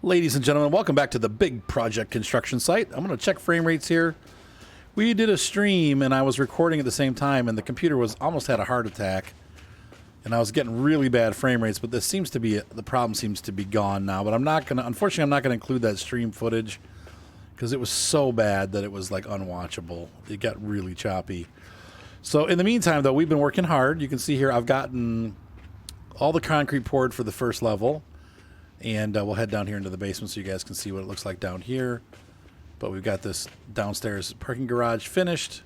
Ladies and gentlemen, welcome back to the big project construction site. I'm going to check frame rates here. We did a stream and I was recording at the same time and the computer was almost had a heart attack and I was getting really bad frame rates, but this seems to be, the problem seems to be gone now, but I'm not going to, unfortunately I'm not going to include that stream footage because it was so bad that it was like unwatchable. It got really choppy. So in the meantime though, we've been working hard. You can see here I've gotten all the concrete poured for the first level. And we'll head down here into the basement so you guys can see what it looks like down here. But we've got this downstairs parking garage finished.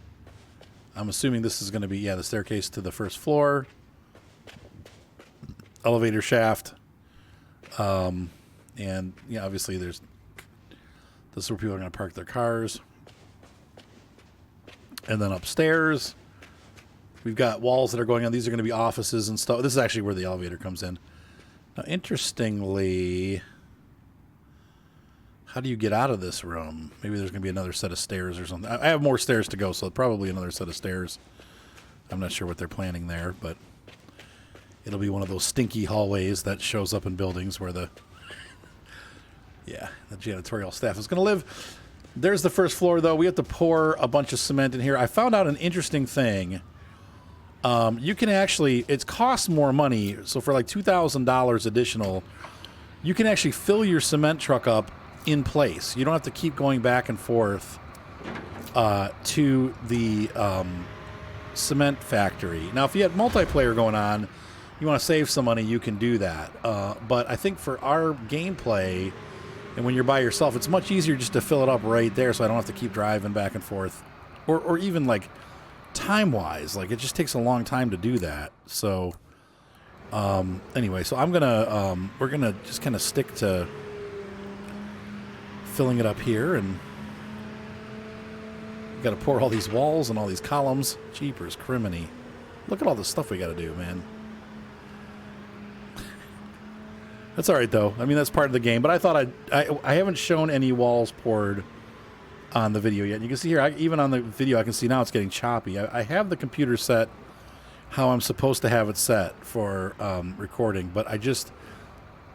I'm assuming this is going to be, yeah, the staircase to the first floor. Elevator shaft. And, yeah, obviously this is where people are going to park their cars. And then upstairs, we've got walls that are going on. These are going to be offices and stuff. This is actually where the elevator comes in. Now, interestingly, how do you get out of this room? Maybe there's going to be another set of stairs or something. I have more stairs to go, so probably another set of stairs. I'm not sure what they're planning there, but it'll be one of those stinky hallways that shows up in buildings where the janitorial staff is going to live. There's the first floor, though. We have to pour a bunch of cement in here. I found out an interesting thing. You can actually, it costs more money, so for like $2,000 additional, you can actually fill your cement truck up in place. You don't have to keep going back and forth to the cement factory. Now, if you had multiplayer going on, you want to save some money, you can do that. But I think for our gameplay, and when you're by yourself, it's much easier just to fill it up right there so I don't have to keep driving back and forth. Or even like time-wise, like it just takes a long time to do that. So anyway, so I'm gonna we're gonna just kind of stick to filling it up here, and we got to pour all these walls and all these columns. Jeepers criminy, look at all the stuff we got to do, man. That's all right though. I mean, that's part of the game, but I thought I haven't shown any walls poured on the video yet. You can see here, even on the video, I can see now it's getting choppy. I have the computer set how I'm supposed to have it set for recording, but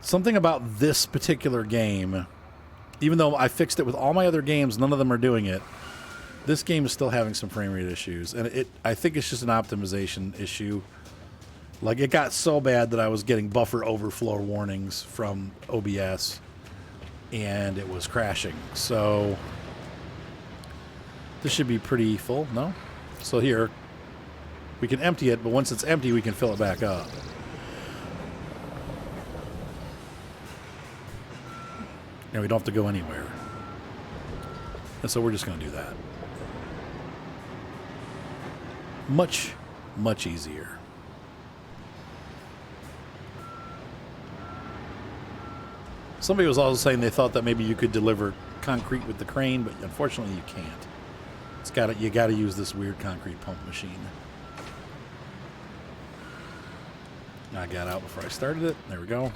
something about this particular game, even though I fixed it with all my other games, none of them are doing it. This game is still having some frame rate issues, and I think it's just an optimization issue. Like, it got so bad that I was getting buffer overflow warnings from OBS, and it was crashing. So this should be pretty full, no? So here, we can empty it, but once it's empty, we can fill it back up. And we don't have to go anywhere. And so we're just going to do that. Much, much easier. Somebody was also saying they thought that maybe you could deliver concrete with the crane, but unfortunately you can't. You got to use this weird concrete pump machine. I got out before I started it. There we go.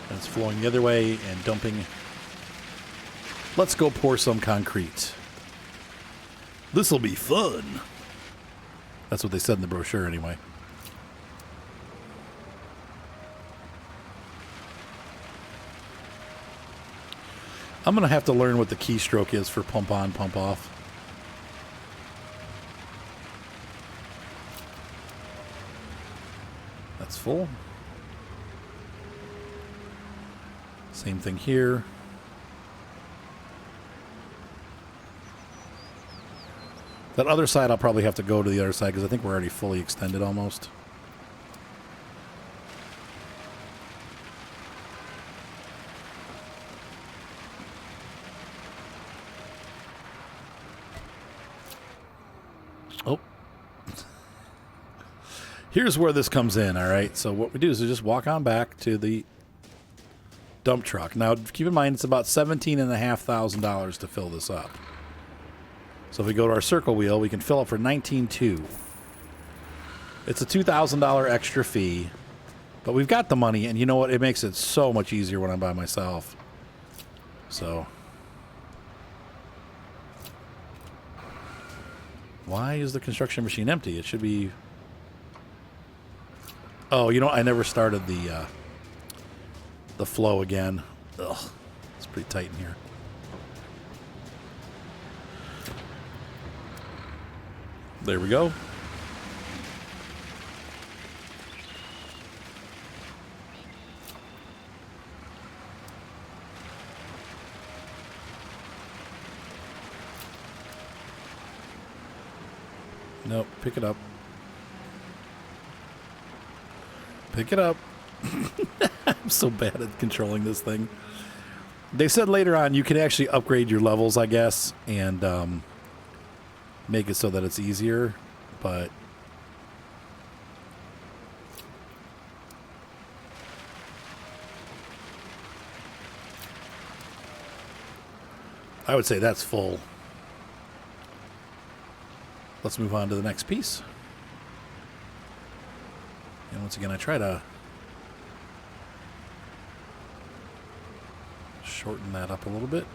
And it's flowing the other way and dumping. Let's go pour some concrete. This'll be fun. That's what they said in the brochure anyway. I'm going to have to learn what the keystroke is for pump on, pump off. That's full. Same thing here. That other side, I'll probably have to go to the other side because I think we're already fully extended almost. Oh. Here's where this comes in, all right? So what we do is we just walk on back to the dump truck. Now, keep in mind, it's about $17,500 to fill this up. So if we go to our circle wheel, we can fill up for $19,200. It's a $2,000 extra fee, but we've got the money, and you know what? It makes it so much easier when I'm by myself. So why is the construction machine empty? It should be... Oh, you know, I never started the the flow again. Ugh, it's pretty tight in here. There we go. Nope, pick it up. Pick it up. I'm so bad at controlling this thing. They said later on you can actually upgrade your levels, I guess, and make it so that it's easier, but I would say that's full. Let's move on to the next piece. And once again, I try to shorten that up a little bit.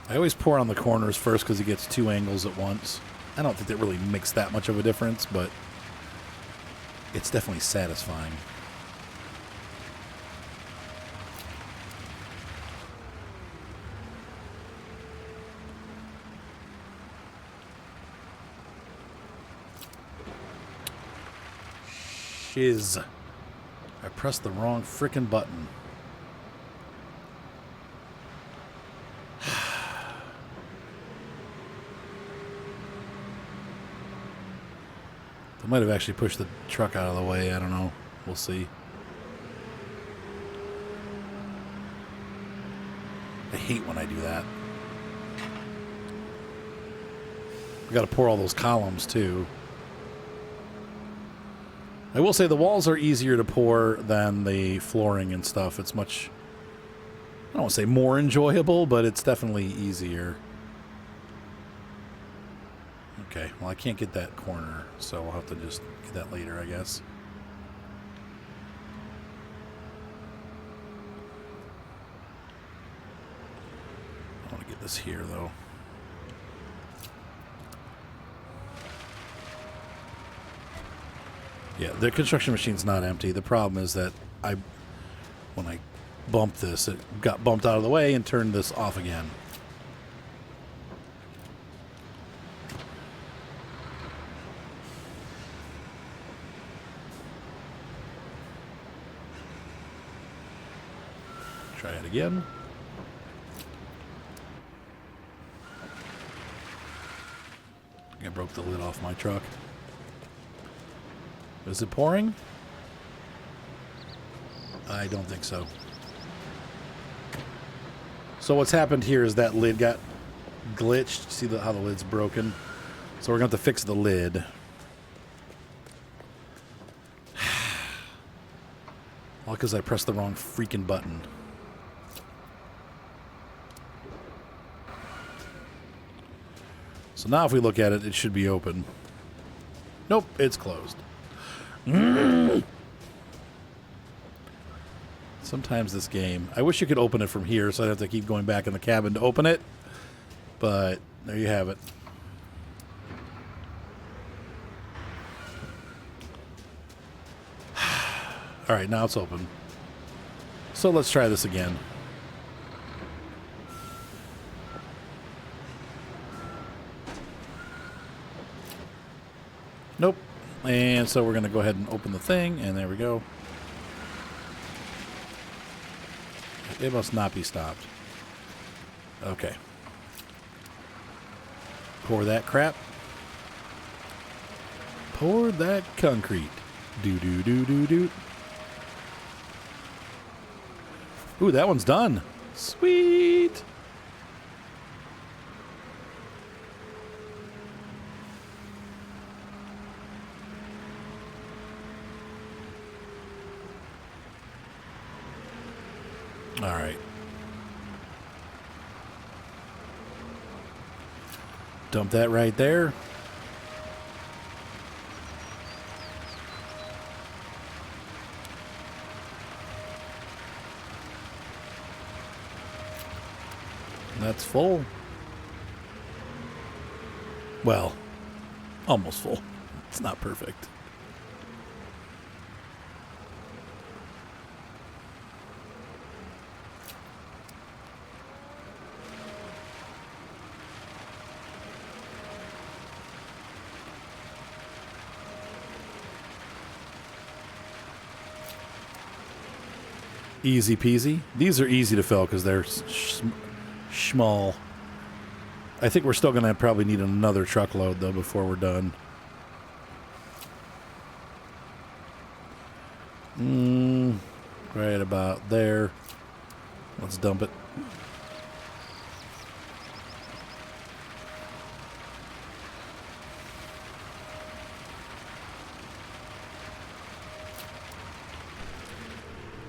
I always pour on the corners first because it gets two angles at once. I don't think that really makes that much of a difference, but it's definitely satisfying. Shiz. I pressed the wrong frickin' button. I might have actually pushed the truck out of the way. I don't know. We'll see. I hate when I do that. We got to pour all those columns too. I will say the walls are easier to pour than the flooring and stuff. It's much, I don't want to say more enjoyable, but it's definitely easier. Okay, well I can't get that corner, so I'll have to just get that later, I guess. I want to get this here, though. Yeah, the construction machine's not empty. The problem is that when I bumped this, it got bumped out of the way and turned this off again. Try it again. I broke the lid off my truck. Is it pouring? I don't think so. So what's happened here is that lid got glitched. See how the lid's broken? So we're going to have to fix the lid. All because I pressed the wrong freaking button. So now if we look at it, it should be open. Nope, it's closed. Sometimes this game, I wish you could open it from here so I'd have to keep going back in the cabin to open it, but there you have it. Alright, now it's open. So let's try this again. Nope. And so we're going to go ahead and open the thing, and there we go. It must not be stopped. Okay. Pour that crap. Pour that concrete. Do-do-do-do-do. Ooh, that one's done. Sweet. All right. Dump that right there. That's full. Well, almost full. It's not perfect. Easy peasy. These are easy to fill because they're small. I think we're still going to probably need another truckload, though, before we're done. Right about there. Let's dump it.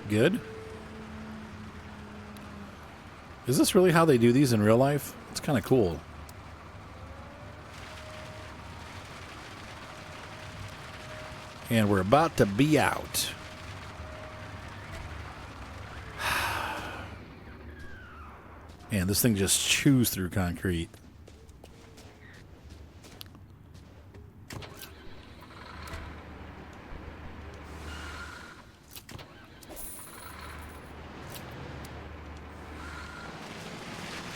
Good. Is this really how they do these in real life? It's kind of cool. And we're about to be out. Man, this thing just chews through concrete.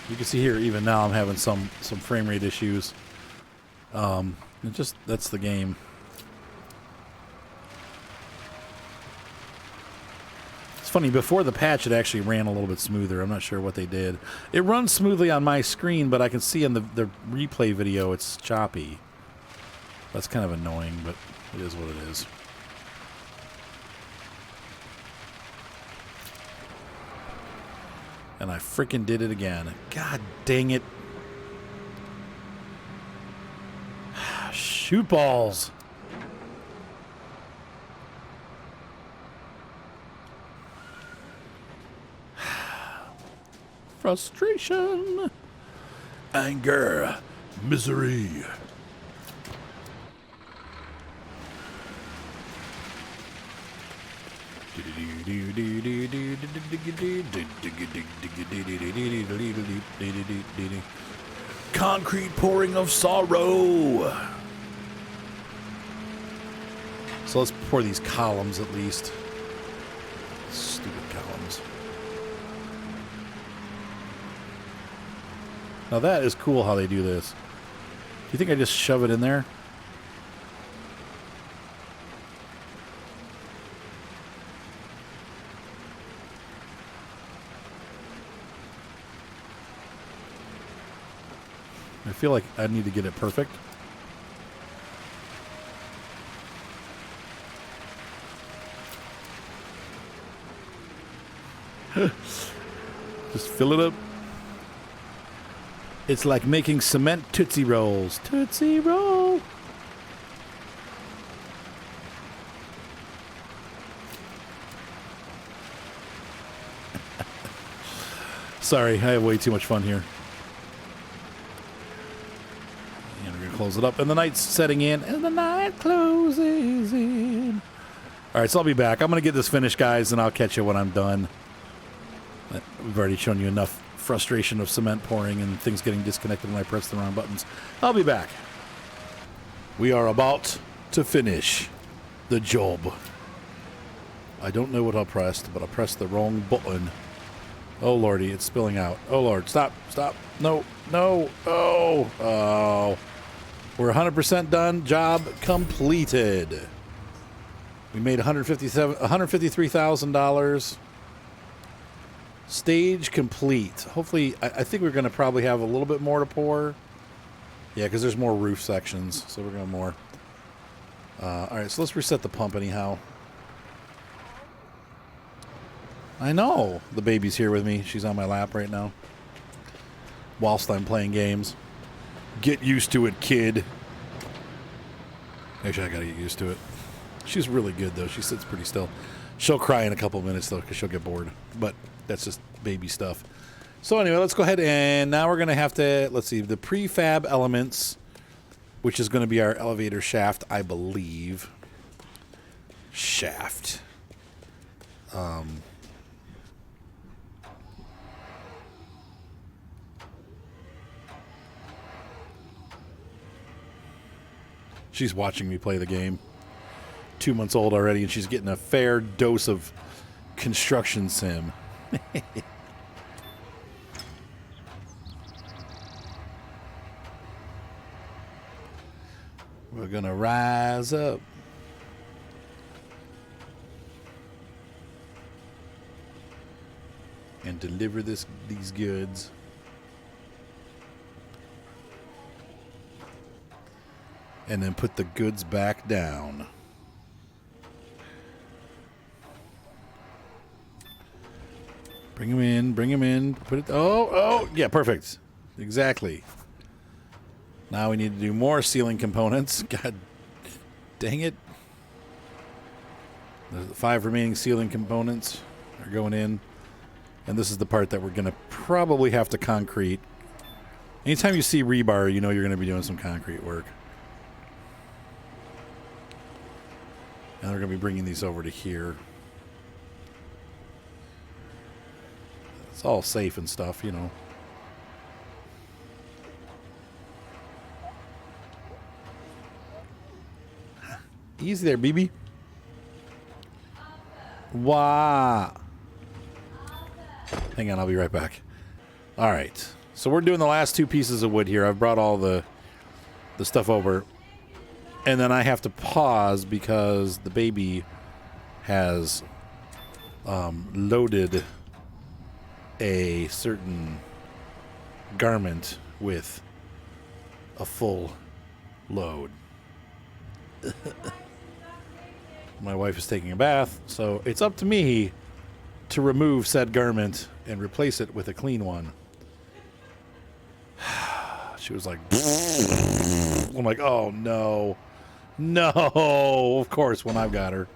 You can see here, even now, I'm having some frame rate issues. That's the game. It's funny, before the patch, it actually ran a little bit smoother. I'm not sure what they did. It runs smoothly on my screen, but I can see in the replay video it's choppy. That's kind of annoying, but it is what it is. And I freaking did it again. God dang it. Shoot balls. Frustration. Anger. Misery. Concrete pouring of sorrow. So let's pour these columns at least. Stupid columns. Now that is cool how they do this. Do you think I just shove it in there? I feel like I need to get it perfect. Just fill it up. It's like making cement Tootsie Rolls. Tootsie Roll. Sorry, I have way too much fun here. And we're going to close it up. And the night's setting in. And the night closes in. All right, so I'll be back. I'm going to get this finished, guys, and I'll catch you when I'm done. We've already shown you enough frustration of cement pouring and things getting disconnected when I press the wrong buttons. I'll be back. We are about to finish the job. I don't know what I pressed, but I pressed the wrong button. Oh, Lordy, it's spilling out. Oh, Lord, stop, stop. No, no, oh. We're 100% done. Job completed. We made $153,000. Stage complete. Hopefully, I think we're going to probably have a little bit more to pour. Yeah, because there's more roof sections, so we're going to more. All right, so let's reset the pump anyhow. I know. The baby's here with me. She's on my lap right now. Whilst I'm playing games. Get used to it, kid. Actually, I got to get used to it. She's really good, though. She sits pretty still. She'll cry in a couple of minutes, though, because she'll get bored. But that's just baby stuff. So anyway, let's go ahead and now we're going to have to, let's see, the prefab elements, which is going to be our elevator shaft, I believe. Shaft. She's watching me play the game. 2 months old already, and she's getting a fair dose of construction sim. We're gonna rise up. and deliver these goods. And then put the goods back down. Bring them in, bring them in. Put it. Oh, yeah, perfect. Exactly. Now we need to do more ceiling components. God dang it. The 5 remaining ceiling components are going in. And this is the part that we're going to probably have to concrete. Anytime you see rebar, you know you're going to be doing some concrete work. And we're going to be bringing these over to here. It's all safe and stuff, you know. Easy there, BB. Wow. Hang on, I'll be right back. All right. So we're doing the last 2 pieces of wood here. I've brought all the stuff over. And then I have to pause because the baby has loaded a certain garment with a full load. My wife is taking a bath, so it's up to me to remove said garment and replace it with a clean one. She was like, I'm like, oh no. No, of course, when I've got her.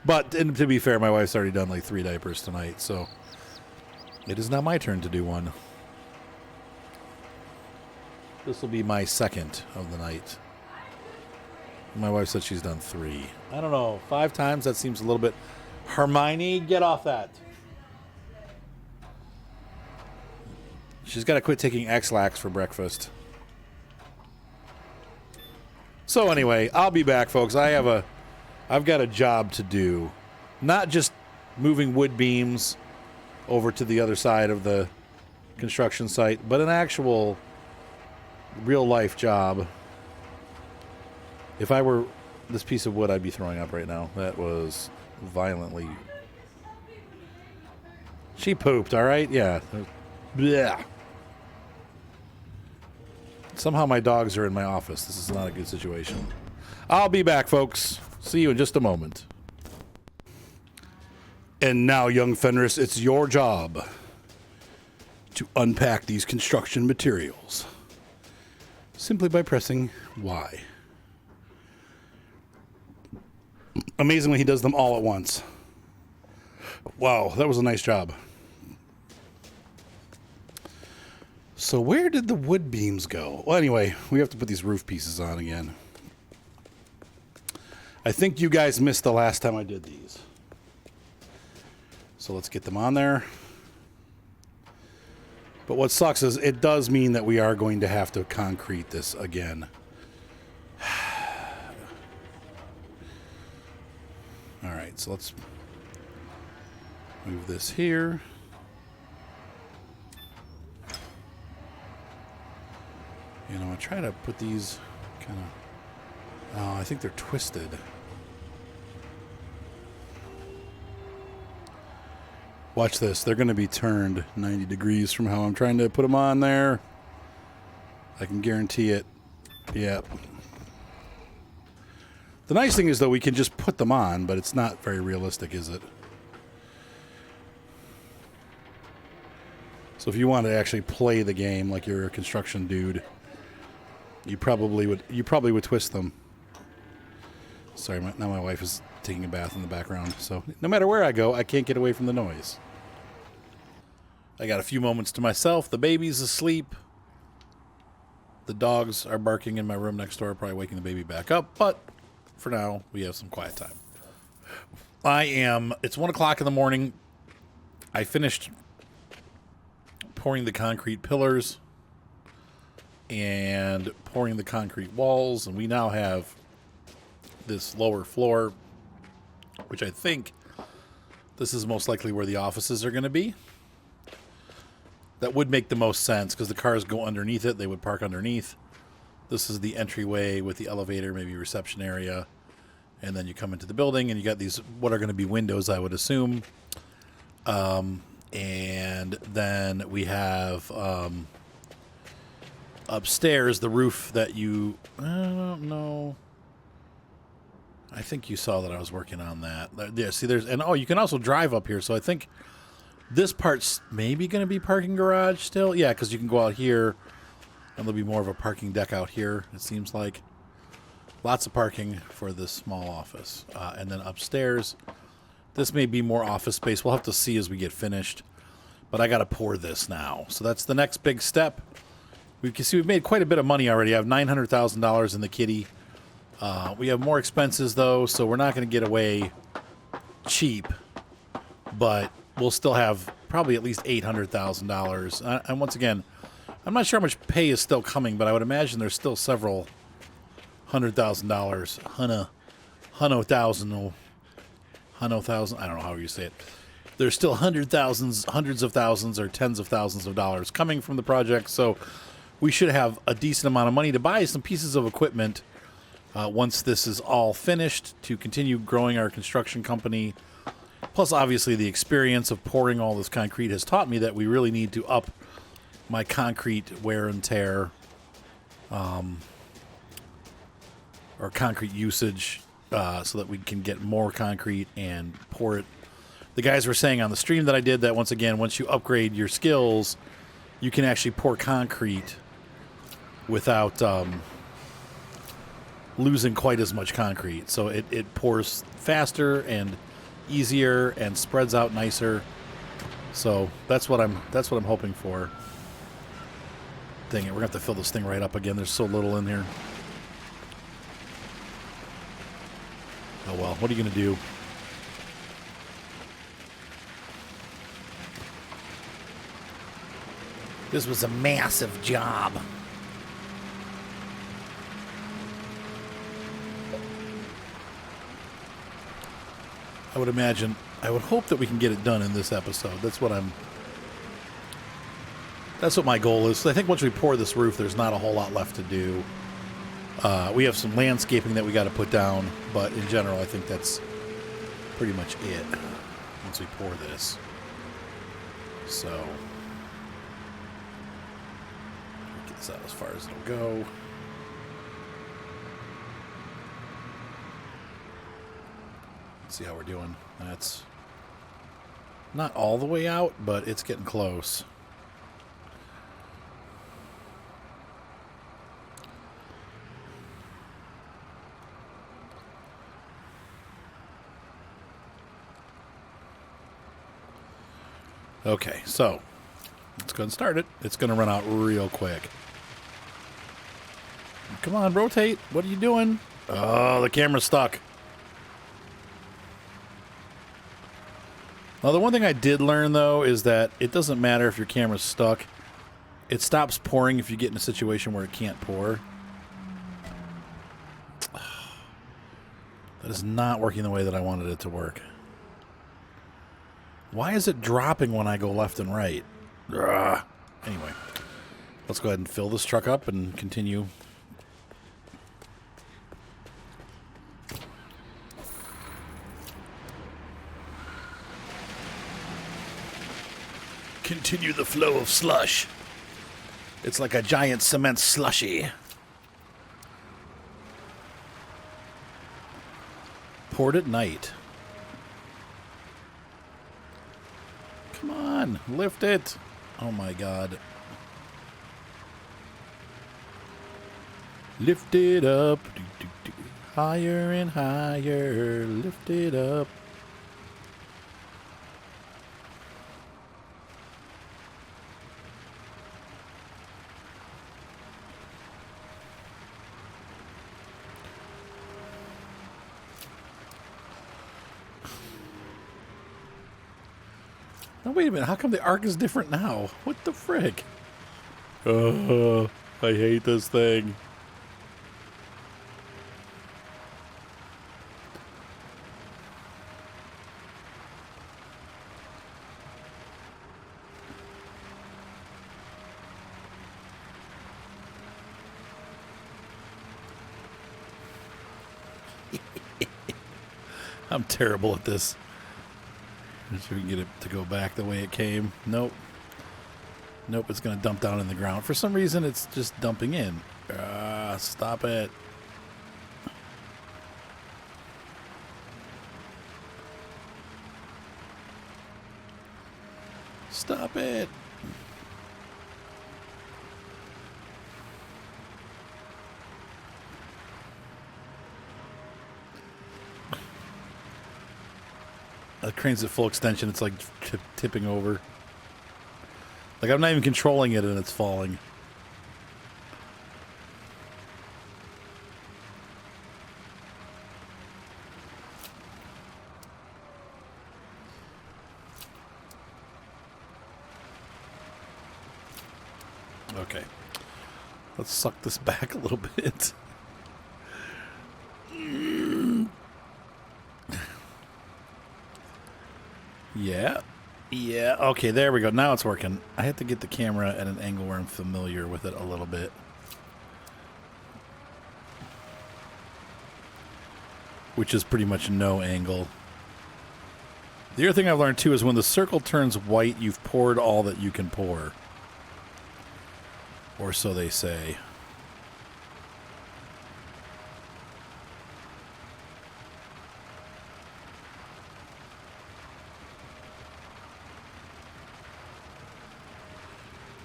But and to be fair, my wife's already done like 3 diapers tonight, so it is now my turn to do one. This will be my second of the night. My wife said she's done 3. I don't know, 5 times? That seems a little bit... Hermione, get off that. She's got to quit taking X-Lax for breakfast. So anyway, I'll be back, folks. I've got a job to do. Not just moving wood beams over to the other side of the construction site, but an actual real-life job. If I were this piece of wood, I'd be throwing up right now. That was violently... She pooped, all right? Yeah. Blech. Somehow my dogs are in my office. This is not a good situation. I'll be back, folks. See you in just a moment. And now, young Fenris, it's your job to unpack these construction materials. Simply by pressing Y. Amazingly, he does them all at once. Wow, that was a nice job. So where did the wood beams go? Well, anyway, we have to put these roof pieces on again. I think you guys missed the last time I did these. So let's get them on there. But what sucks is it does mean that we are going to have to concrete this again. All right, so let's move this here. You know, I try to put these kind of... Oh, I think they're twisted. Watch this. They're going to be turned 90 degrees from how I'm trying to put them on there. I can guarantee it. Yep. The nice thing is, though, we can just put them on, but it's not very realistic, is it? So if you want to actually play the game like you're a construction dude, you probably would twist them. Sorry, now my wife is taking a bath in the background, so no matter where I go, I can't get away from the noise. I got a few moments to myself. The baby's asleep. The dogs are barking in my room next door, probably waking the baby back up, but for now, we have some quiet time. It's 1 o'clock in the morning. I finished pouring the concrete pillars and pouring the concrete walls, and we now have this lower floor, which I think this is most likely where the offices are going to be. That would make the most sense because the cars go underneath it. They would park underneath. This is the entryway with the elevator, maybe reception area. And then you come into the building and you got these, what are going to be windows, I would assume. And then we have upstairs the roof that you... I don't know. I think you saw that I was working on that. Yeah, see, there's... And, oh, you can also drive up here. So I think this part's maybe going to be parking garage still. Yeah, because you can go out here, and there'll be more of a parking deck out here, it seems like. Lots of parking for this small office. And then upstairs, this may be more office space. We'll have to see as we get finished. But I got to pour this now. So that's the next big step. We can see we've made quite a bit of money already. I have $900,000 in the kitty. We have more expenses, though, so we're not going to get away cheap. But we'll still have probably at least $800,000. And once again, I'm not sure how much pay is still coming, but I would imagine there's still several $100,000. $100,000, I don't know how you say it. There's still hundreds of thousands, or tens of thousands of dollars coming from the project, so we should have a decent amount of money to buy some pieces of equipment once this is all finished to continue growing our construction company. Plus, obviously, the experience of pouring all this concrete has taught me that we really need to up my concrete wear and tear, or concrete usage, so that we can get more concrete and pour it. The guys were saying on the stream that I did that, once again, once you upgrade your skills, you can actually pour concrete without losing quite as much concrete. So it pours faster and easier and spreads out nicer. So that's what I'm hoping for. Dang it, we're gonna have to fill this thing right up again. There's so little in here. Oh well, what are you gonna do? This was a massive job. I would imagine, I would hope that we can get it done in this episode. That's what my goal is. I think once we pour this roof, there's not a whole lot left to do. We have some landscaping that we got to put down, but in general, I think that's pretty much it once we pour this. So, get this out as far as it'll go. See how we're doing. That's not all the way out, but it's getting close. Okay, so let's go and start it. It's going to run out real quick. Come on, rotate. What are you doing? Oh, the camera's stuck. Now, the one thing I did learn, though, is that it doesn't matter if your camera's stuck. It stops pouring if you get in a situation where it can't pour. That is not working the way that I wanted it to work. Why is it dropping when I go left and right? Ugh. Anyway, let's go ahead and fill this truck up and continue. Continue the flow of slush. It's like a giant cement slushy. Poured at night. Come on, lift it. Oh my God. Lift it up. Higher and higher. Lift it up. Now, wait a minute. How come the arc is different now? What the frick? I hate this thing. I'm terrible at this. See if we can get it to go back the way it came. Nope. Nope, it's going to dump down in the ground. For some reason, it's just dumping in. Stop it. Stop it. The crane's at full extension. It's like tipping over. Like I'm not even controlling it and it's falling. Okay. Let's suck this back a little bit. Yeah. Yeah. Okay, there we go. Now it's working. I have to get the camera at an angle where I'm familiar with it a little bit. Which is pretty much no angle. The other thing I've learned too is when the circle turns white, you've poured all that you can pour. Or so they say.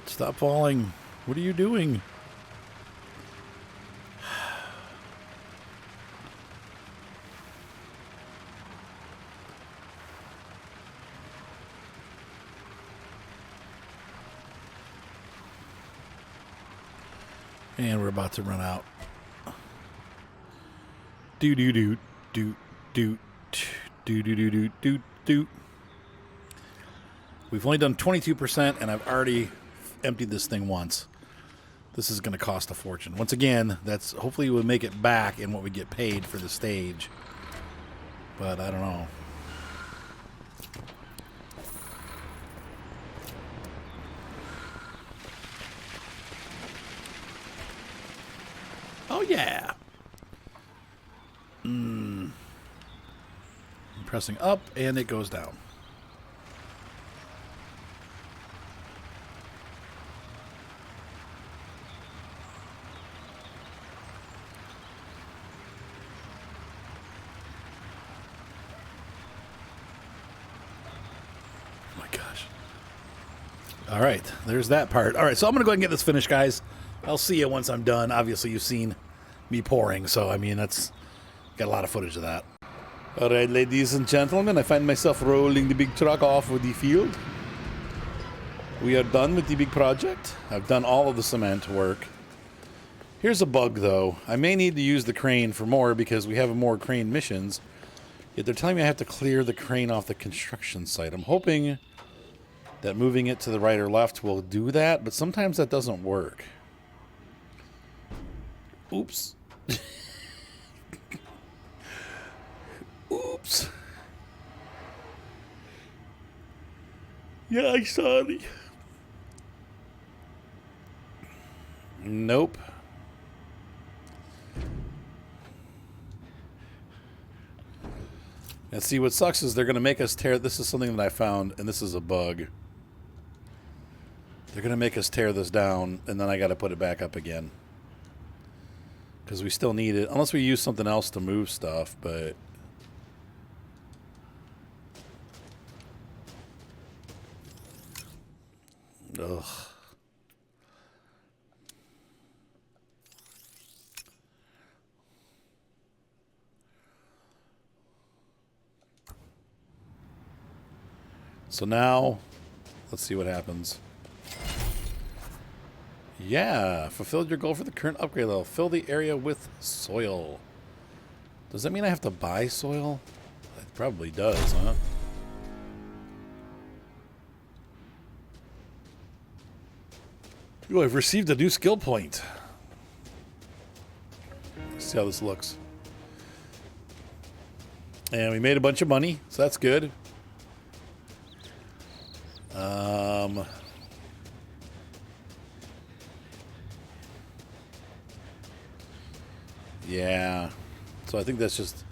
Stop falling. What are you doing? And we're about to run out. Do do do do do do do do do do do. We've only done 22%, and I've already emptied this thing once. This is going to cost a fortune. Once again, that's hopefully we'll make it back in what we get paid for the stage. But I don't know. Oh, yeah. I'm pressing up, and it goes down. Oh, my gosh. All right, there's that part. All right, so I'm going to go ahead and get this finished, guys. I'll see you once I'm done. Obviously, you've seen me pouring, so I mean, that's got a lot of footage of that. All right, ladies and gentlemen, I find myself rolling the big truck off of the field. We are done with the big project. I've done all of the cement work. Here's a bug, though. I may need to use the crane for more because we have more crane missions. Yet they're telling me I have to clear the crane off the construction site. I'm hoping that moving it to the right or left will do that, but sometimes that doesn't work. Oops. Oops. Yeah, I'm sorry. Nope. And see, what sucks is they're going to make us tear... This is something that I found, and this is a bug. They're going to make us tear this down, and then I got to put it back up again. Because we still need it. Unless we use something else to move stuff, but... Ugh. So now, let's see what happens. Yeah, fulfilled your goal for the current upgrade level. Fill the area with soil. Does that mean I have to buy soil? It probably does, huh? Ooh, I've received a new skill point. Let's see how this looks. And we made a bunch of money, so that's good. Yeah. So I think that's just...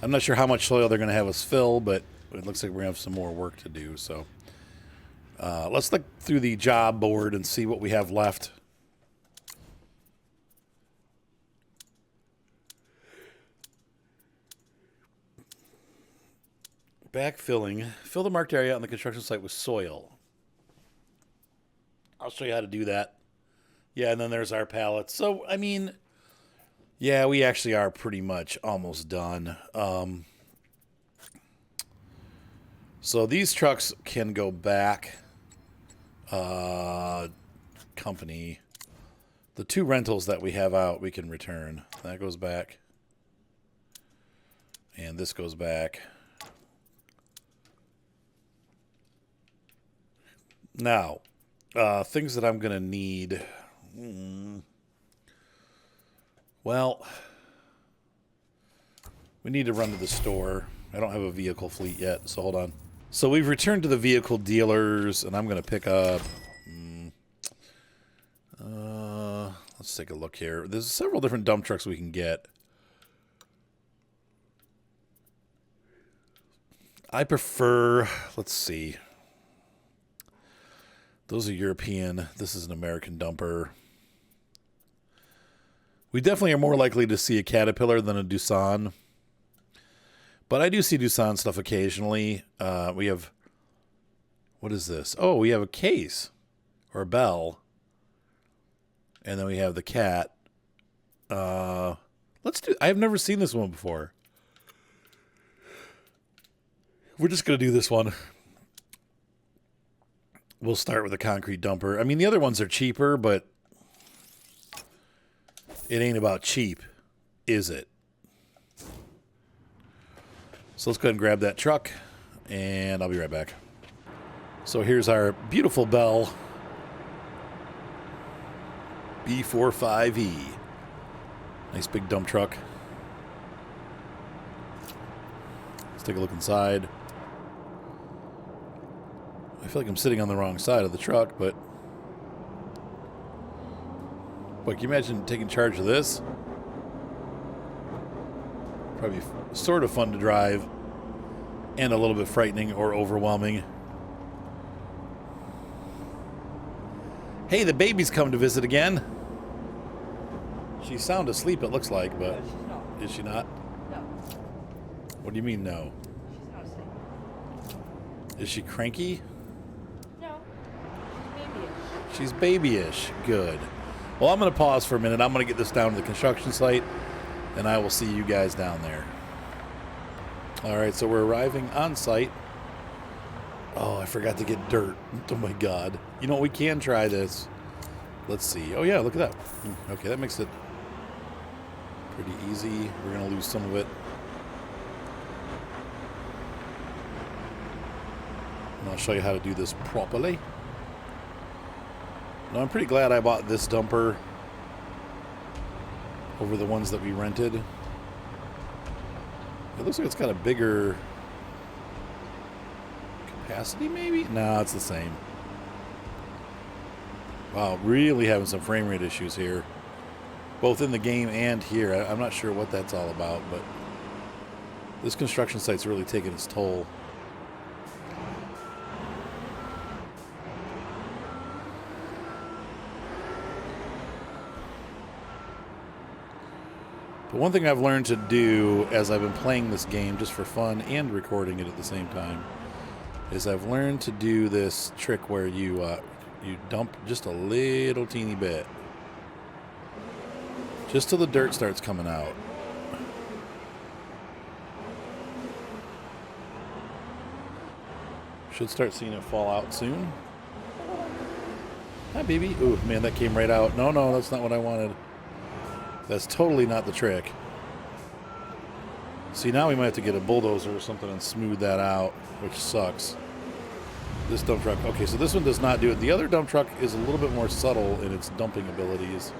I'm not sure how much soil they're going to have us fill, but it looks like we're going to have some more work to do. So let's look through the job board and see what we have left. Backfilling. Fill the marked area on the construction site with soil. I'll show you how to do that. Yeah, and then there's our pallets. So, I mean, yeah, we actually are pretty much almost done. So these trucks can go back. Company. The 2 rentals that we have out, we can return. That goes back. And this goes back. Now, things that I'm going to need. Well, we need to run to the store. I don't have a vehicle fleet yet, so hold on. So we've returned to the vehicle dealers, and I'm going to pick up... let's take a look here. There's several different dump trucks we can get. I prefer... Let's see. Those are European. This is an American dumper. We definitely are more likely to see a Caterpillar than a Doosan. But I do see Doosan stuff occasionally. We have... What is this? Oh, we have a case. Or a bell. And then we have the cat. Let's do... I've never seen this one before. We're just going to do this one. We'll start with a concrete dumper. I mean, the other ones are cheaper, but it ain't about cheap, is it? So let's go ahead and grab that truck, and I'll be right back. So here's our beautiful Bell B45E. Nice big dump truck. Let's take a look inside. I feel like I'm sitting on the wrong side of the truck, but... Boy, can you imagine taking charge of this? Probably sort of fun to drive, and a little bit frightening or overwhelming. Hey, the baby's come to visit again. She's sound asleep, it looks like, but... No, she's not. Is she not? No. What do you mean, no? She's not asleep. Is she cranky? No. She's babyish. She's babyish. Good. Well, I'm going to pause for a minute. I'm going to get this down to the construction site, and I will see you guys down there. All right, so we're arriving on site. Oh, I forgot to get dirt. Oh, my God. You know what? We can try this. Let's see. Oh, yeah, look at that. Okay, that makes it pretty easy. We're going to lose some of it. And I'll show you how to do this properly. Now, I'm pretty glad I bought this dumper over the ones that we rented. It looks like it's got a bigger capacity, maybe? No, it's the same. Wow, really having some frame rate issues here. Both in the game and here. I'm not sure what that's all about, but this construction site's really taking its toll. But one thing I've learned to do as I've been playing this game just for fun and recording it at the same time is I've learned to do this trick where you dump just a little teeny bit. Just till the dirt starts coming out. Should start seeing it fall out soon. Hi, baby. Ooh, man, that came right out. No, that's not what I wanted. That's totally not the trick. See, now we might have to get a bulldozer or something and smooth that out, which sucks. This dump truck. Okay, so this one does not do it. The other dump truck is a little bit more subtle in its dumping abilities.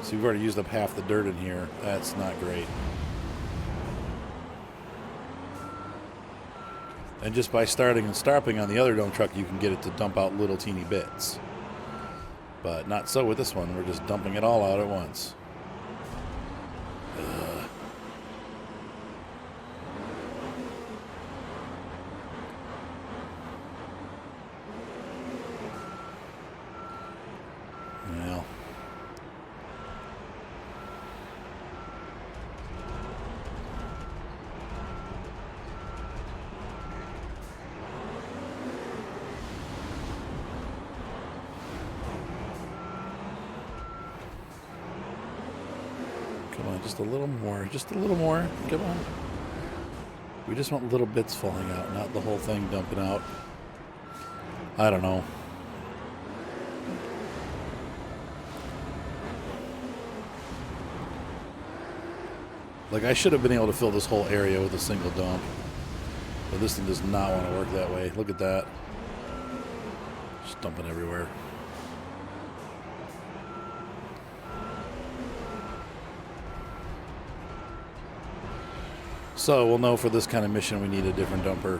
So we've already used up half the dirt in here. That's not great. And just by starting and stopping on the other dump truck, you can get it to dump out little teeny bits. But not so with this one. We're just dumping it all out at once. just a little more. Just a little more. Come on. We just want little bits falling out, not the whole thing dumping out. I don't know. Like, I should have been able to fill this whole area with a single dump. But this thing does not want to work that way. Look at that. Just dumping everywhere. So we'll know for this kind of mission we need a different dumper.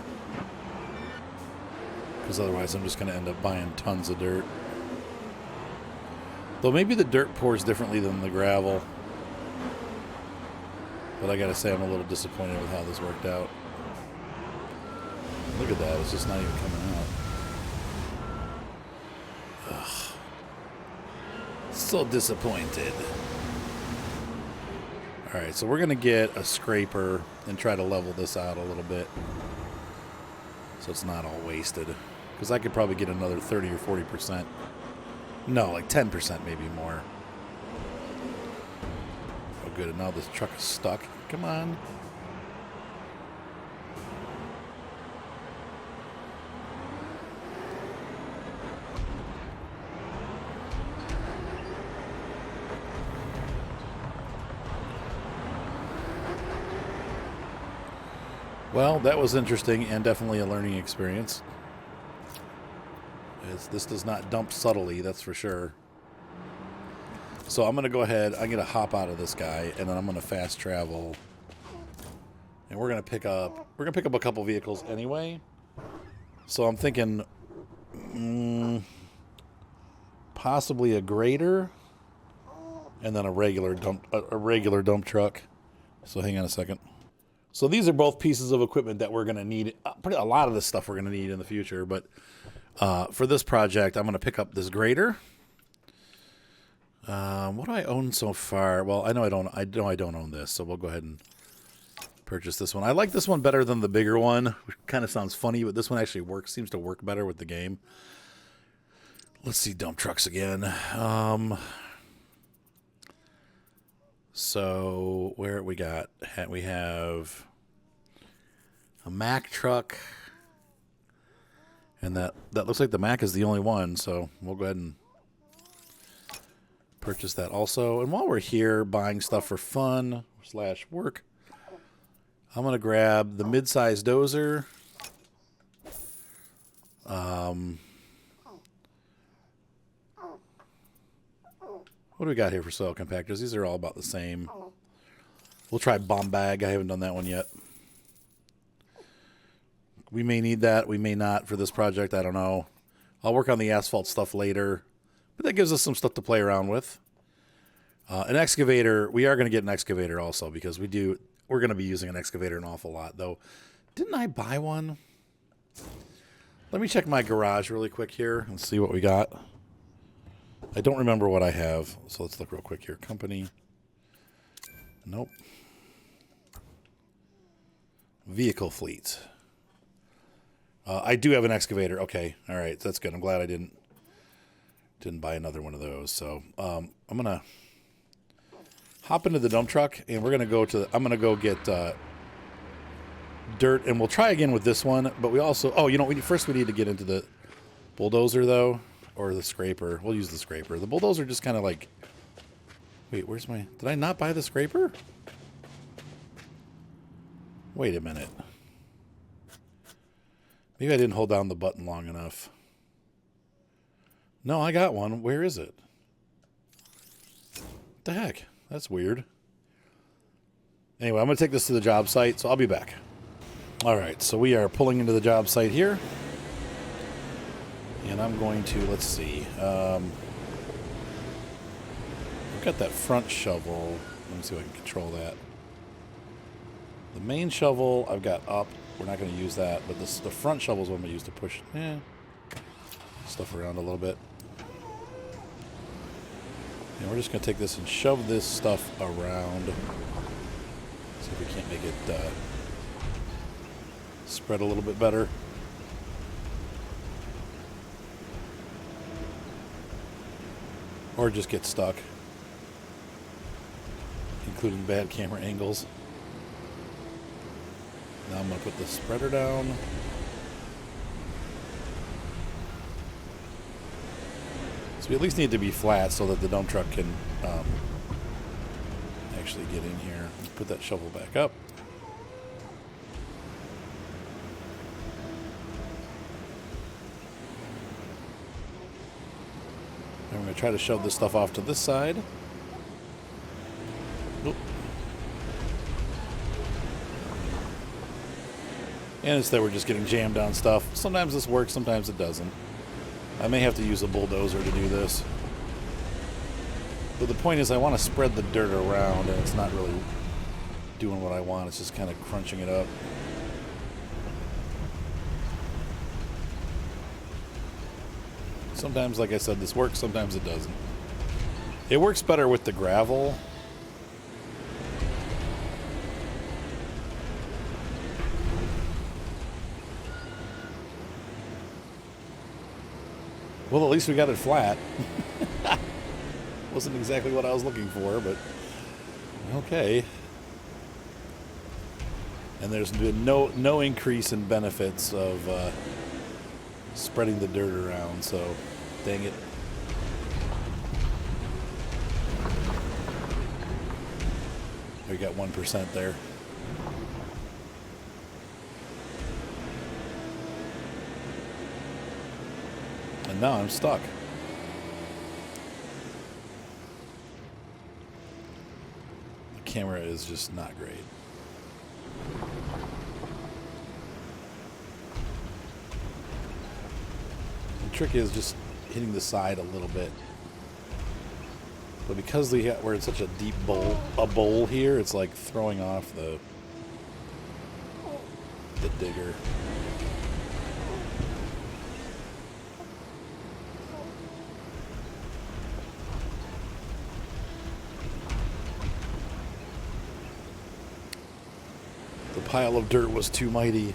Because otherwise I'm just going to end up buying tons of dirt. Though maybe the dirt pours differently than the gravel. But I gotta say, I'm a little disappointed with how this worked out. Look at that, it's just not even coming out. Ugh. So disappointed. Alright, so we're gonna get a scraper and try to level this out a little bit. So it's not all wasted. Because I could probably get another 30 or 40%. No, like 10% maybe more. Oh, good. And now this truck is stuck. Come on. Well, that was interesting and definitely a learning experience. This does not dump subtly, that's for sure. So I'm going to go ahead, I'm going to hop out of this guy, and then I'm going to fast travel. And we're going to pick up a couple vehicles anyway. So I'm thinking possibly a grader and then a regular dump truck. So hang on a second. So these are both pieces of equipment that we're going to need. A lot of this stuff we're going to need in the future, but for this project, I'm going to pick up this grader. What do I own so far? Well, I know I don't own this, so we'll go ahead and purchase this one. I like this one better than the bigger one, which kind of sounds funny, but this one actually seems to work better with the game. Let's see dump trucks again. So where we got? We have a Mack truck, and that looks like the Mack is the only one. So we'll go ahead and purchase that also. And while we're here buying stuff for fun / work, I'm gonna grab the mid-size dozer. What do we got here for soil compactors? These are all about the same. We'll try bomb bag. I haven't done that one yet. We may need that. We may not for this project. I don't know. I'll work on the asphalt stuff later. But that gives us some stuff to play around with. An excavator. We are going to get an excavator also because we're going to be using an excavator an awful lot. Though, didn't I buy one? Let me check my garage really quick here and see what we got. I don't remember what I have, so let's look real quick here. Company. Nope. Vehicle fleet. I do have an excavator. Okay, all right, that's good. I'm glad I didn't buy another one of those. So I'm gonna hop into the dump truck, and we're gonna go to. I'm gonna go get dirt, and we'll try again with this one. But we also, first we need to get into the bulldozer though. Or the scraper. We'll use the scraper. The bulldozer just kind of like... Wait, where's my... Did I not buy the scraper? Wait a minute. Maybe I didn't hold down the button long enough. No, I got one. Where is it? What the heck? That's weird. Anyway, I'm going to take this to the job site, so I'll be back. Alright, so we are pulling into the job site here. And I'm going to, let's see, I've got that front shovel. Let me see if I can control that. The main shovel I've got up. We're not going to use that, but the front shovel is what I'm going to use to push stuff around a little bit. And we're just going to take this and shove this stuff around. See if we can't make it spread a little bit better. Or just get stuck. including bad camera angles. Now I'm going to put the spreader down. So we at least need to be flat so that the dump truck can actually get in here. Put that shovel back up. And we're going to try to shove this stuff off to this side. Oop. And instead we're just getting jammed on stuff. Sometimes this works, sometimes it doesn't. I may have to use a bulldozer to do this. But the point is I want to spread the dirt around, and it's not really doing what I want. It's just kind of crunching it up. Sometimes, like I said, this works, sometimes it doesn't. It works better with the gravel. Well, at least we got it flat. Wasn't exactly what I was looking for, but okay. And there's been no increase in benefits of spreading the dirt around, so dang it. We got 1% there. And now I'm stuck. The camera is just not great. The trick is just hitting the side a little bit. But because we're in such a deep bowl here, it's like throwing off the digger. The pile of dirt was too mighty.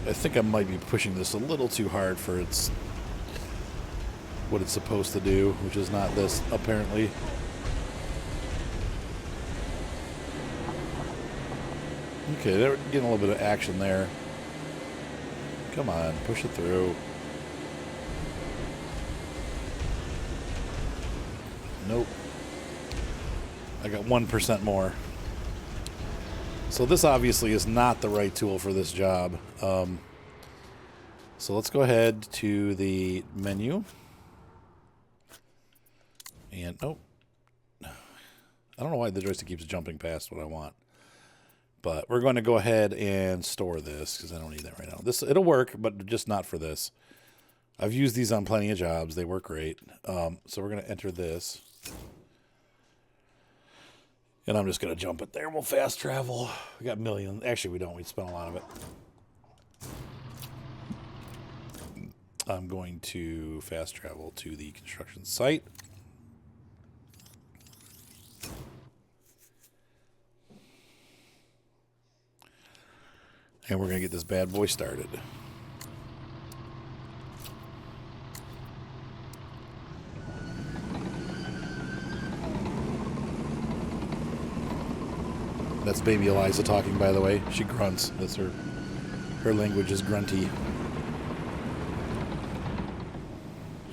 I think I might be pushing this a little too hard for what it's supposed to do, which is not this, apparently. Okay, they're getting a little bit of action there. Come on, push it through. Nope. I got 1% more. So this obviously is not the right tool for this job. So let's go ahead to the menu. And, oh. I don't know why the joystick keeps jumping past what I want. But we're going to go ahead and store this because I don't need that right now. It'll work, but just not for this. I've used these on plenty of jobs. They work great. So we're going to enter this. And I'm just going to jump it there. We'll fast travel. We got millions. Actually, we don't. We spent a lot of it. I'm going to fast travel to the construction site. And we're going to get this bad boy started. That's baby Eliza talking, by the way. She grunts. That's her language is grunty.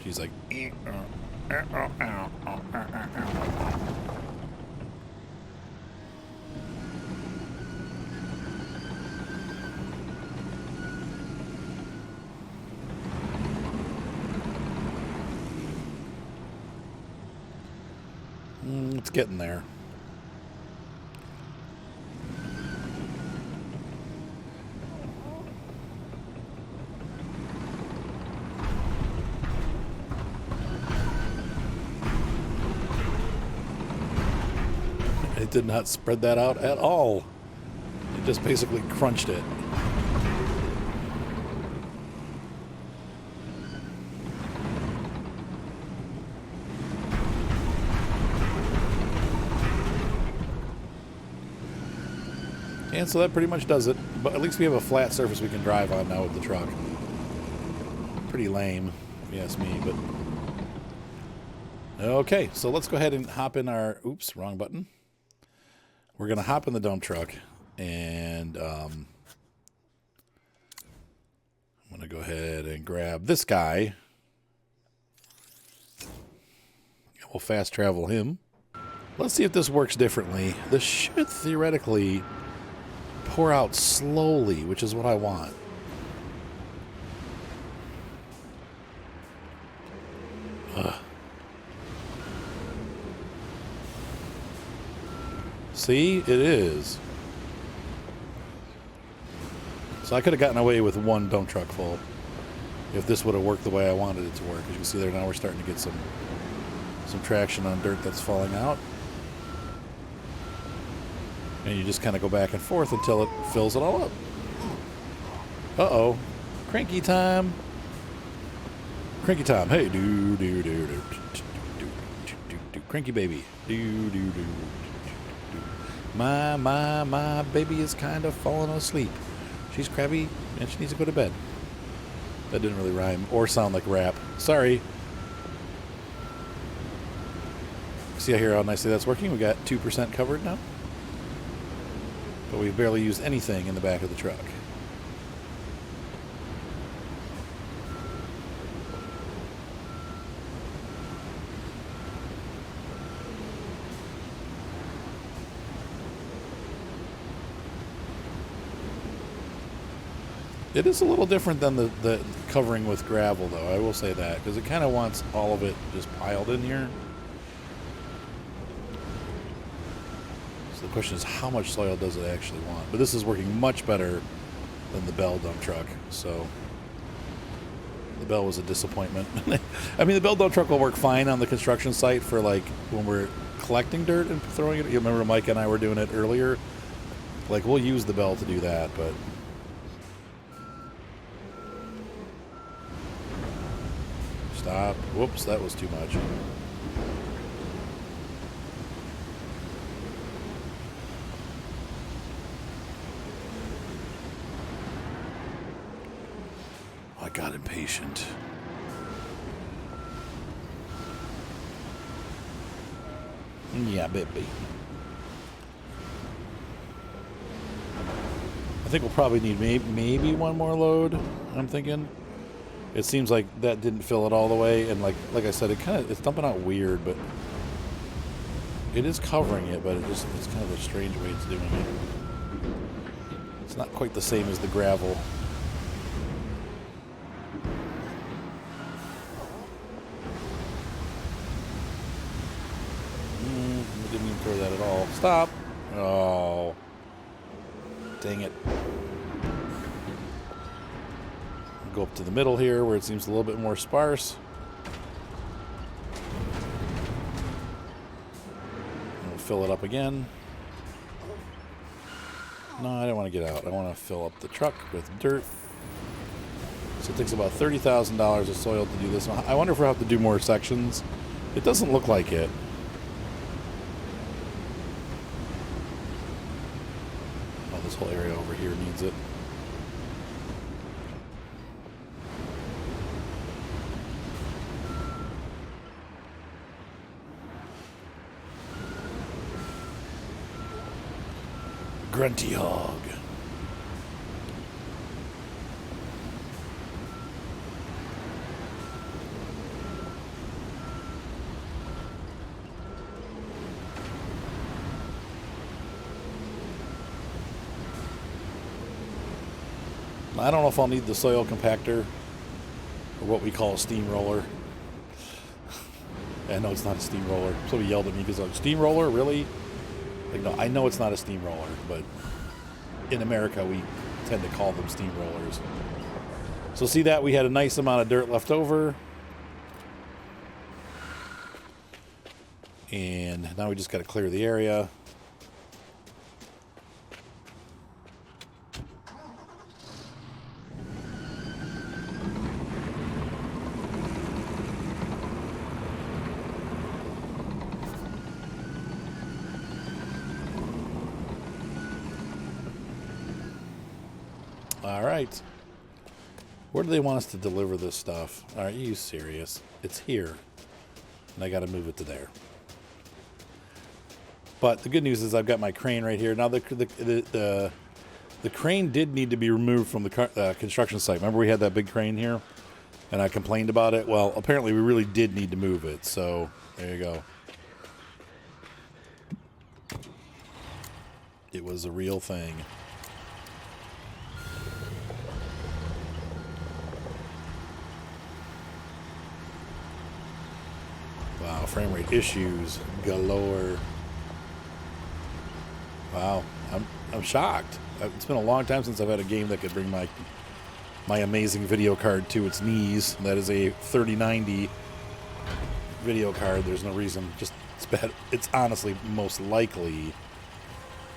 She's like... It's getting there. It did not spread that out at all. It just basically crunched it. And so that pretty much does it. But at least we have a flat surface we can drive on now with the truck. Pretty lame, if you ask me, but... Okay, so let's go ahead and hop in our... Oops, wrong button. We're going to hop in the dump truck, and I'm going to go ahead and grab this guy. We'll fast travel him. Let's see if this works differently. This should theoretically pour out slowly, which is what I want. Ugh. See, it is. So I could have gotten away with one dump truck full if this would have worked the way I wanted it to work. As you can see there, now we're starting to get some traction on dirt that's falling out. And you just kind of go back and forth until it fills it all up. Uh-oh. Cranky time. Cranky time. Hey, do. Cranky baby. Do. My baby is kind of falling asleep. She's crabby and she needs to go to bed. That didn't really rhyme or sound like rap. Sorry. See how nicely that's working? We got 2% covered now. But we've barely used anything in the back of the truck. It is a little different than the covering with gravel, though. I will say that, because it kind of wants all of it just piled in here. So the question is, how much soil does it actually want? But this is working much better than the Bell dump truck. So the Bell was a disappointment. I mean, the Bell dump truck will work fine on the construction site for like when we're collecting dirt and throwing it. You remember Mike and I were doing it earlier? Like, we'll use the Bell to do that, but... Stop. Whoops, that was too much. I got impatient. Yeah, baby. I think we'll probably need maybe one more load, I'm thinking. It seems like that didn't fill it all the way, and like I said, it's dumping out weird, but it is covering it, but it's kind of a strange way it's doing it. It's not quite the same as the gravel. We didn't even throw that at all. Stop! Oh, dang it. Go up to the middle here where it seems a little bit more sparse. And we'll fill it up again. No, I don't want to get out. I want to fill up the truck with dirt. So it takes about $30,000 of soil to do this. I wonder if we'll have to do more sections. It doesn't look like it. Oh, this whole area over here needs it. Grunty hog. I don't know if I'll need the soil compactor or what we call a steamroller. I know it's not a steamroller. Somebody yelled at me because I'm steamroller, really? Like, no, I know it's not a steamroller, but in America we tend to call them steamrollers. So see that? We had a nice amount of dirt left over. And now we just got to clear the area. right. Where do they want us to deliver this stuff? Are you serious? It's here. And I got to move it to there. But the good news is I've got my crane right here. Now the crane did need to be removed from the construction site. Remember we had that big crane here? And I complained about it? Well, apparently we really did need to move it. So there you go. It was a real thing. Wow, frame rate issues galore. Wow, I'm shocked. It's been a long time since I've had a game that could bring my amazing video card to its knees. That is a 3090 video card. There's no reason. Just it's bad. It's honestly most likely.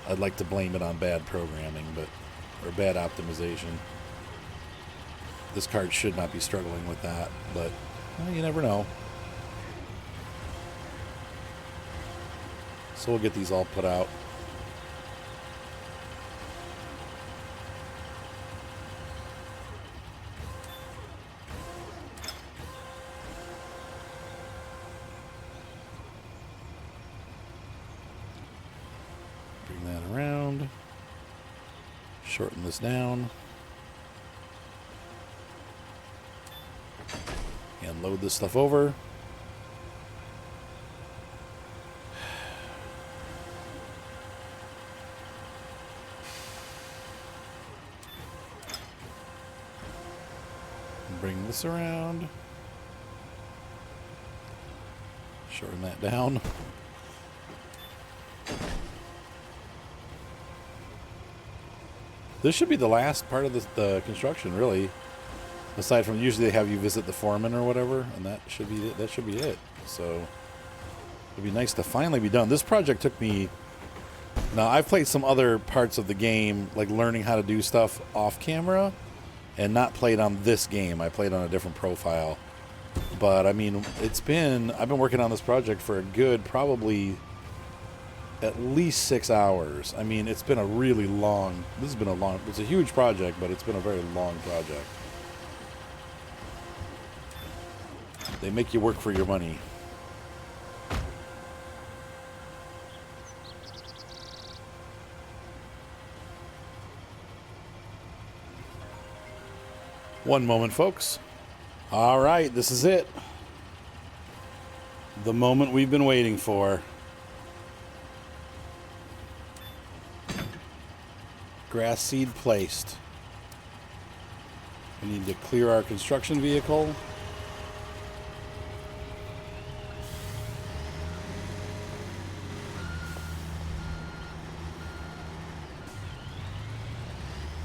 I'd like to blame it on bad programming, or bad optimization. This card should not be struggling with that, but well, you never know. So we'll get these all put out. Bring that around. Shorten this down. And load this stuff over. Bring this around. Shorten that down. This should be the last part of the construction, really. Aside from usually they have you visit the foreman or whatever, and that should be it. That should be it. So it'd be nice to finally be done. This project took me. Now I've played some other parts of the game, like learning how to do stuff off camera, and not played on this game. I played on a different profile. But I mean, I've been working on this project for a good probably at least 6 hours. I mean, it's been a really long, it's a huge project, but it's been a very long project. They make you work for your money. One moment, folks. All right, this is it. The moment we've been waiting for. Grass seed placed. We need to clear our construction vehicle.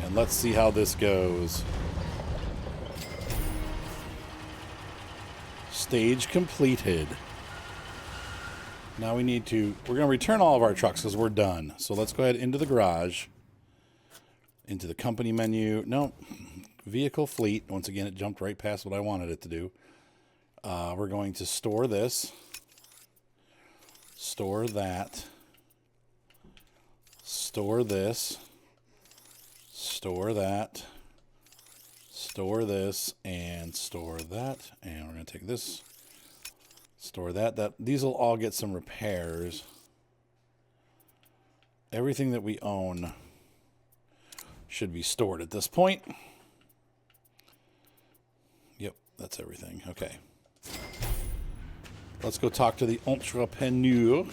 And let's see how this goes. Stage completed. Now we're going to return all of our trucks because we're done. So let's go ahead into the garage. Into the company menu. No, vehicle fleet. Once again, it jumped right past what I wanted it to do. We're going to store this. Store that. Store this. Store that. Store this. And store that. And we're going to take this. Store that. These will all get some repairs. Everything that we own should be stored at this point. Yep, that's everything. Okay. Let's go talk to the entrepreneur.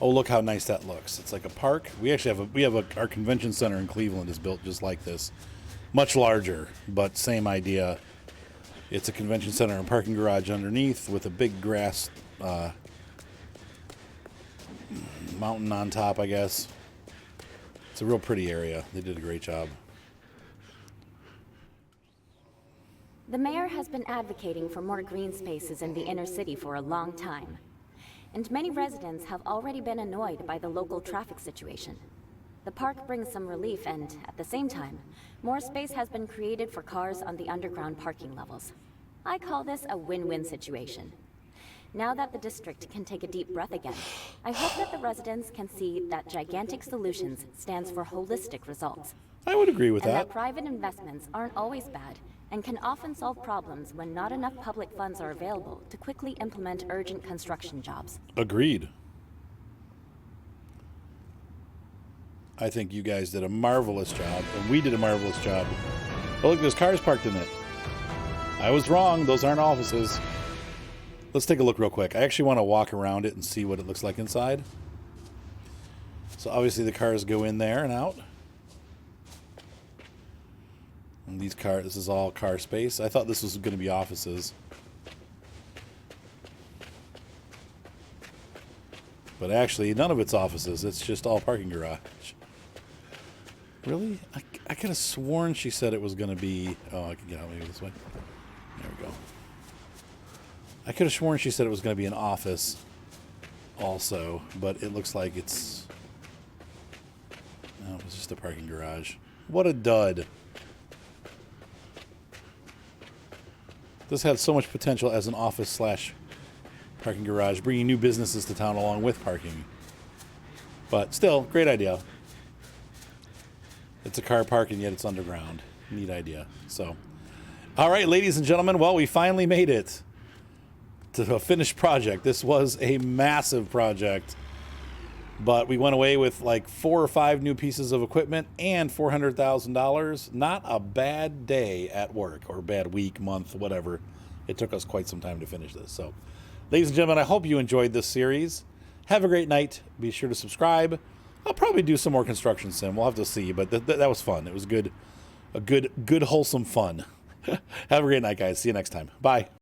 Oh, look how nice that looks. It's like a park. We actually have our convention center in Cleveland is built just like this. Much larger, but same idea. It's a convention center and parking garage underneath with a big grass mountain on top, I guess. It's a real pretty area. They did a great job. The mayor has been advocating for more green spaces in the inner city for a long time. And many residents have already been annoyed by the local traffic situation. The park brings some relief and, at the same time, more space has been created for cars on the underground parking levels. I call this a win-win situation. Now that the district can take a deep breath again, I hope that the residents can see that Gigantic Solutions stands for holistic results. I would agree with And that. that private investments aren't always bad and can often solve problems when not enough public funds are available to quickly implement urgent construction jobs. Agreed. I think you guys did a marvelous job, and we did a marvelous job. Oh, look, there's cars parked in it. I was wrong. Those aren't offices. Let's take a look real quick. I actually want to walk around it and see what it looks like inside. So obviously the cars go in there and out. And these cars, this is all car space. I thought this was going to be offices. But actually, none of it's offices. It's just all parking garage. Really? I could have sworn she said it was going to be... Oh, I can get out maybe this way. There we go. I could have sworn she said it was going to be an office also, but it looks like it's... No, it's just a parking garage. What a dud. This had so much potential as an office slash parking garage, bringing new businesses to town along with parking. But still, great idea. It's a car park, and yet it's underground. Neat idea. So, all right, ladies and gentlemen, well, we finally made it to a finished project. This was a massive project, but we went away with like 4 or 5 new pieces of equipment and $400,000. Not a bad day at work, or bad week, month, whatever. It took us quite some time to finish this. So, ladies and gentlemen, I hope you enjoyed this series. Have a great night. Be sure to subscribe. I'll probably do some more construction sim. We'll have to see, but that was fun. It was good, a good wholesome fun. Have a great night, guys. See you next time. Bye.